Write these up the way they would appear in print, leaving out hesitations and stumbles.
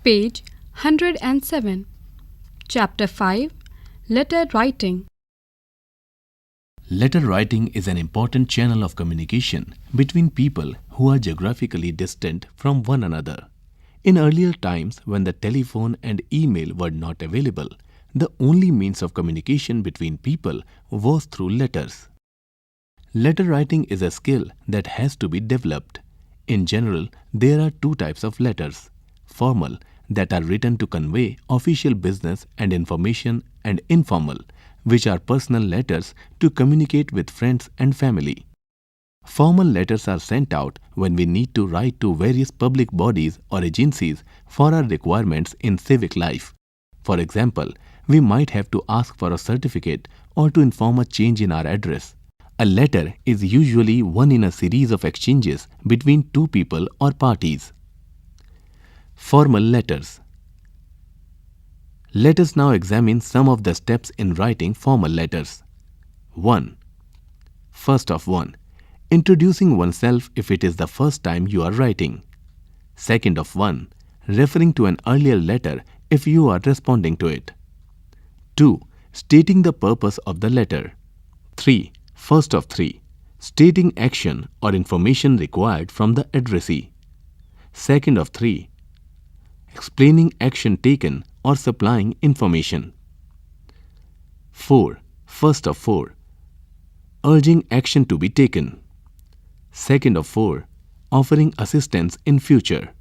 Page 107. Chapter 5. Letter Writing. Letter writing is an important channel of communication between people who are geographically distant from one another. In earlier times, when the telephone and email were not available, the only means of communication between people was through letters. Letter writing is a skill that has to be developed. In general, there are two types of letters: formal, that are written to convey official business and information, and informal, which are personal letters to communicate with friends and family. Formal letters are sent out when we need to write to various public bodies or agencies for our requirements in civic life. For example, we might have to ask for a certificate or to inform a change in our address. A letter is usually one in a series of exchanges between two people or parties. Formal letters. Let us now examine some of the steps in writing formal letters. 1. First of 1. Introducing oneself if it is the first time you are writing. Second of 1. Referring to an earlier letter if you are responding to it. 2. Stating the purpose of the letter. 3. First of 3. Stating action or information required from the addressee. Second of 3. Explaining action taken or supplying information. 4. First of 4. Urging action to be taken. Second of 4. Offering assistance in future.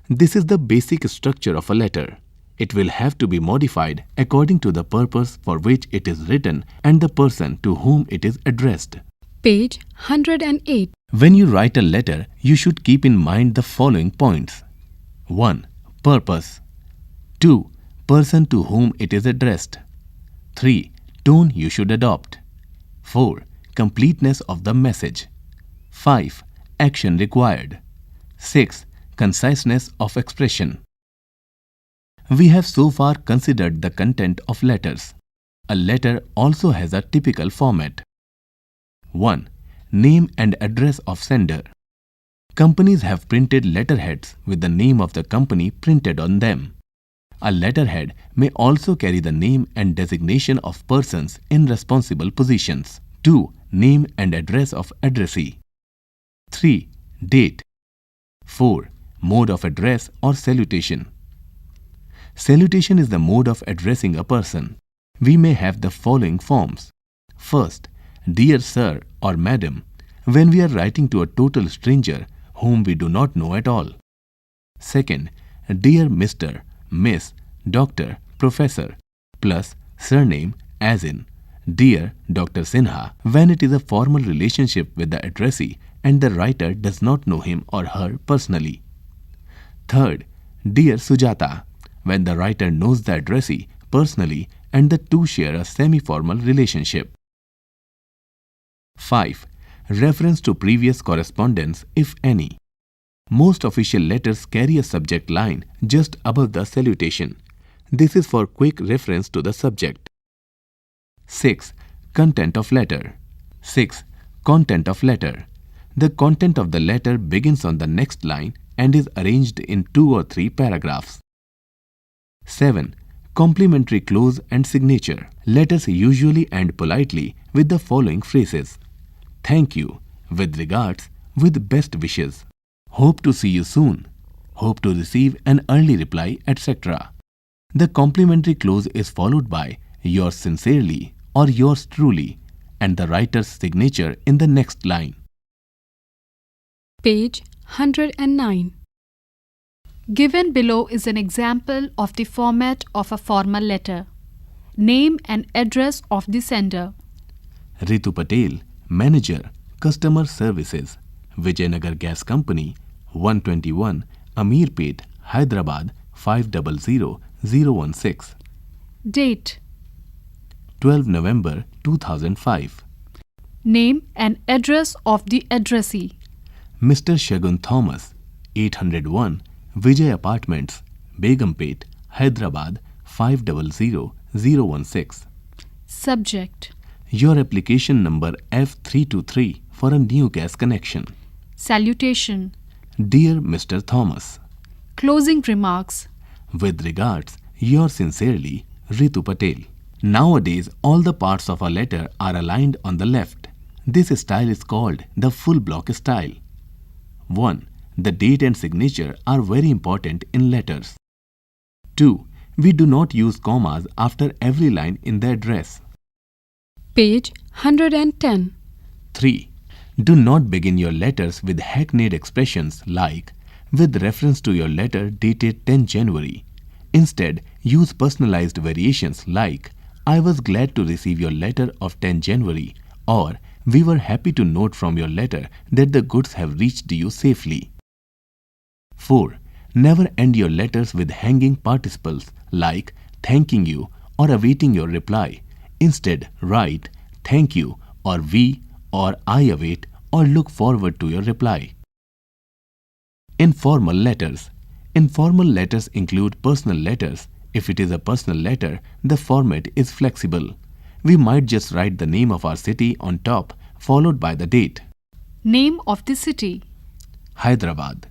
This is the basic structure of a letter. It will have to be modified according to the purpose for which it is written and the person to whom it is addressed. Page 108. When you write a letter, you should keep in mind the following points. 1. Purpose. 2. Person to whom it is addressed. 3. Tone you should adopt. 4. Completeness of the message. 5. Action required. 6. Conciseness of expression. We have so far considered the content of letters. A letter also has a typical format. 1. Name and address of sender. Companies have printed letterheads with the name of the company printed on them. A letterhead may also carry the name and designation of persons in responsible positions. 2. Name and address of addressee. 3. Date. 4. Mode of address or salutation. Salutation is the mode of addressing a person. We may have the following forms. First, Dear Sir or Madam, when we are writing to a total stranger whom we do not know at all. Second, Dear Mr., Miss, Doctor, Professor, plus surname as in Dear Dr. Sinha, when it is a formal relationship with the addressee and the writer does not know him or her personally. Third, Dear Sujata, when the writer knows the addressee personally and the two share a semi-formal relationship. 5. Reference to previous correspondence, if any. Most official letters carry a subject line just above the salutation. This is for quick reference to the subject. 6. Content of letter. 6. Content of letter. The content of the letter begins on the next line and is arranged in 2 or 3 paragraphs. 7. Complimentary close and signature. Letters usually end politely with the following phrases: Thank you, with regards, with best wishes, hope to see you soon, hope to receive an early reply, etc. The complimentary close is followed by yours sincerely or yours truly and the writer's signature in the next line. Page 109. Given below is an example of the format of a formal letter. Name and address of the sender. Ritu Patel, Manager, Customer Services, Vijayanagar Gas Company, 121, Ameerpet, Hyderabad, 500016. Date 12 November 2005. Name and address of the addressee. Mr. Shagun Thomas, 801, Vijay Apartments, Begumpet, Hyderabad, 500016. Subject. Your application number F323 for a new gas connection. Salutation. Dear Mr. Thomas. Closing remarks. With regards, yours sincerely, Ritu Patel. Nowadays, all the parts of a letter are aligned on the left. This style is called the full block style. 1. The date and signature are very important in letters. 2. We do not use commas after every line in the address. Page 110. 3. Do not begin your letters with hackneyed expressions like with reference to your letter dated 10 January. Instead, use personalized variations like I was glad to receive your letter of 10 January or we were happy to note from your letter that the goods have reached you safely. 4. Never end your letters with hanging participles like thanking you or awaiting your reply. Instead, write thank you or we or I await or look forward to your reply. Informal letters. Informal letters include personal letters. If it is a personal letter, the format is flexible. We might just write the name of our city on top, followed by the date. Name of the city. Hyderabad.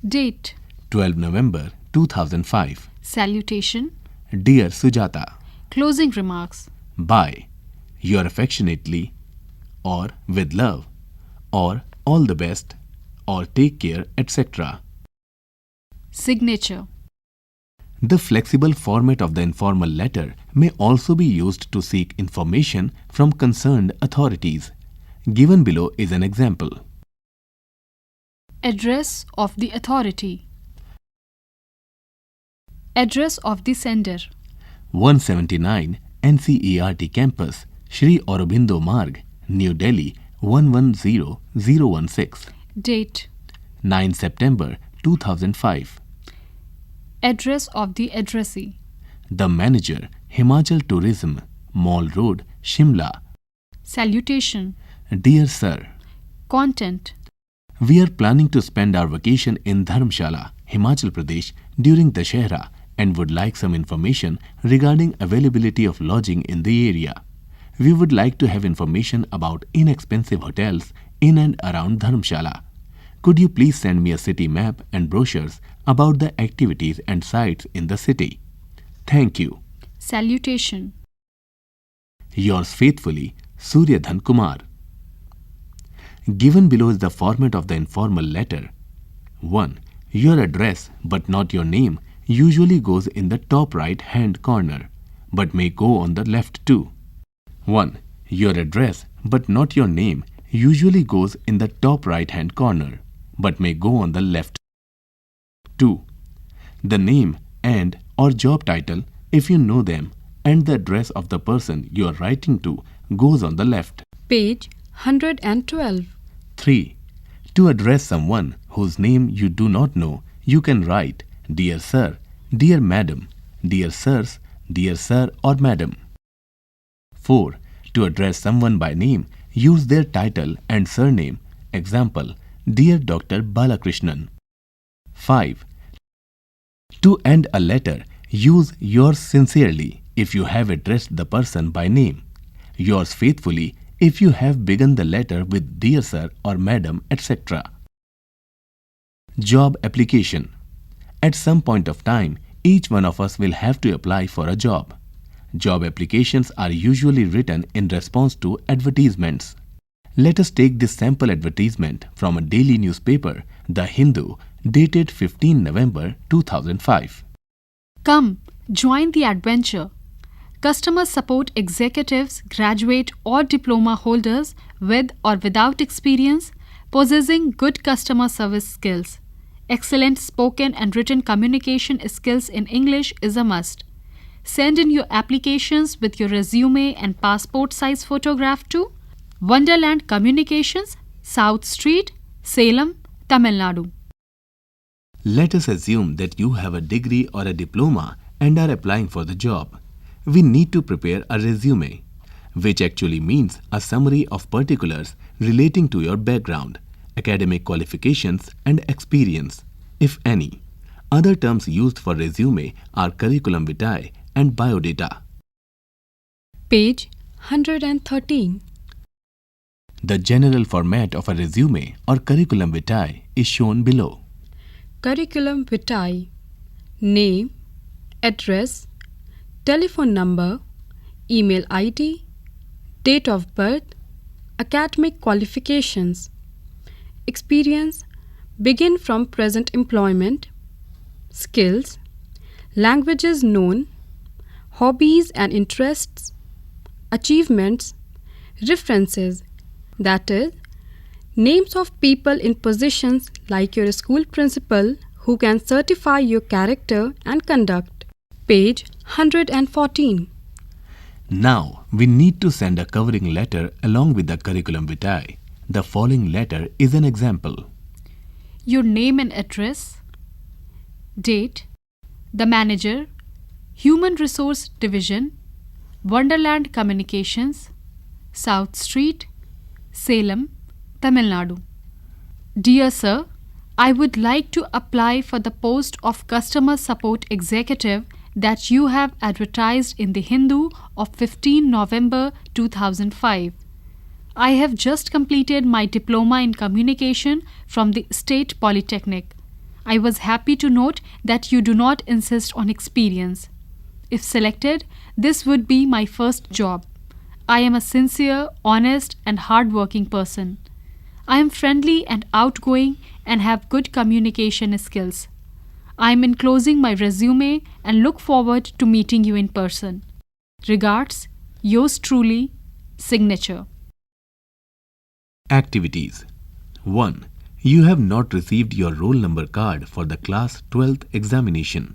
Date. 12 November 2005. Salutation. Dear Sujata. Closing remarks. By. Your affectionately, or with love, or all the best, or take care, etc. Signature. The flexible format of the informal letter may also be used to seek information from concerned authorities. Given below is an example. Address of the authority. Address of the sender. 179 NCERT Campus, Shri Aurobindo Marg, New Delhi 110016. Date. 9 September 2005. Address of the addressee. The manager, Himachal Tourism, Mall Road, Shimla. Salutation. Dear Sir, Content. we are planning to spend our vacation in Dharamshala, Himachal Pradesh during Dashera and would like some information regarding availability of lodging in the area. We would like to have information about inexpensive hotels in and around Dharamshala. Could you please send me a city map and brochures about the activities and sites in the city? Thank you. Salutation. Yours faithfully, Suryadhan Kumar. Given below is the format of the informal letter. 1. Your address but not your name usually goes in the top right hand corner but may go on the left too. 1. Your address but not your name usually goes in the top right hand corner but may go on the left. 2. The name and or job title, if you know them, and the address of the person you are writing to goes on the left. Page 112. 3. To address someone whose name you do not know, you can write Dear Sir, Dear Madam, Dear Sirs, Dear Sir or Madam. 4. To address someone by name, use their title and surname. Example, Dear Dr. Balakrishnan. 5. To end a letter, use yours sincerely if you have addressed the person by name. Yours faithfully if you have begun the letter with Dear Sir or Madam, etc. Job application. At some point of time, each one of us will have to apply for a job. Job applications are usually written in response to advertisements. Let us take this sample advertisement from a daily newspaper, The Hindu, dated 15 November 2005. Come, join the adventure. Customer support executives, graduate or diploma holders with or without experience, possessing good customer service skills. Excellent spoken and written communication skills in English is a must. Send in your applications with your resume and passport size photograph to Wonderland Communications, South Street, Salem, Tamil Nadu. Let us assume that you have a degree or a diploma and are applying for the job. We need to prepare a resume, which actually means a summary of particulars relating to your background, academic qualifications and experience, if any. Other terms used for resume are curriculum vitae and biodata. Page 113. The general format of a resume or curriculum vitae is shown below. Curriculum vitae. name, address, telephone number, email ID, date of birth, academic qualifications, experience, begin from present employment, skills, languages known, hobbies and interests, achievements, references, that is, names of people in positions like your school principal who can certify your character and conduct. Page 114. Now, we need to send a covering letter along with the curriculum vitae. The following letter is an example. Your name and address, date, the manager, Human Resource Division, Wonderland Communications, South Street, Salem, Tamil Nadu. Dear Sir, I would like to apply for the post of Customer Support Executive that you have advertised in the Hindu of 15 November 2005. I have just completed my diploma in communication from the State Polytechnic. I was happy to note that you do not insist on experience. If selected, this would be my first job. I am a sincere, honest, and hard-working person. I am friendly and outgoing and have good communication skills. I am enclosing my resume and look forward to meeting you in person. Regards, yours truly, signature. Activities. 1. You have not received your roll number card for the class 12th examination.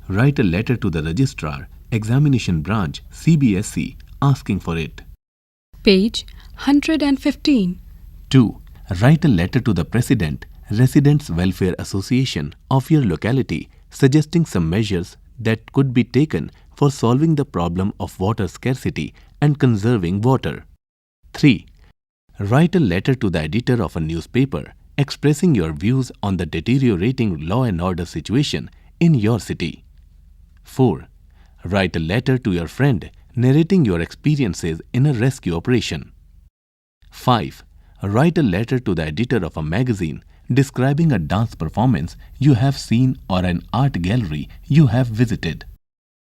Write a letter to the registrar, examination branch, CBSE, asking for it. Page 115. 2. Write a letter to the President, Residents Welfare Association of your locality suggesting some measures that could be taken for solving the problem of water scarcity and conserving water. 3. Write a letter to the editor of a newspaper expressing your views on the deteriorating law and order situation in your city. 4. Write a letter to your friend narrating your experiences in a rescue operation. 5. Write a letter to the editor of a magazine describing a dance performance you have seen or an art gallery you have visited.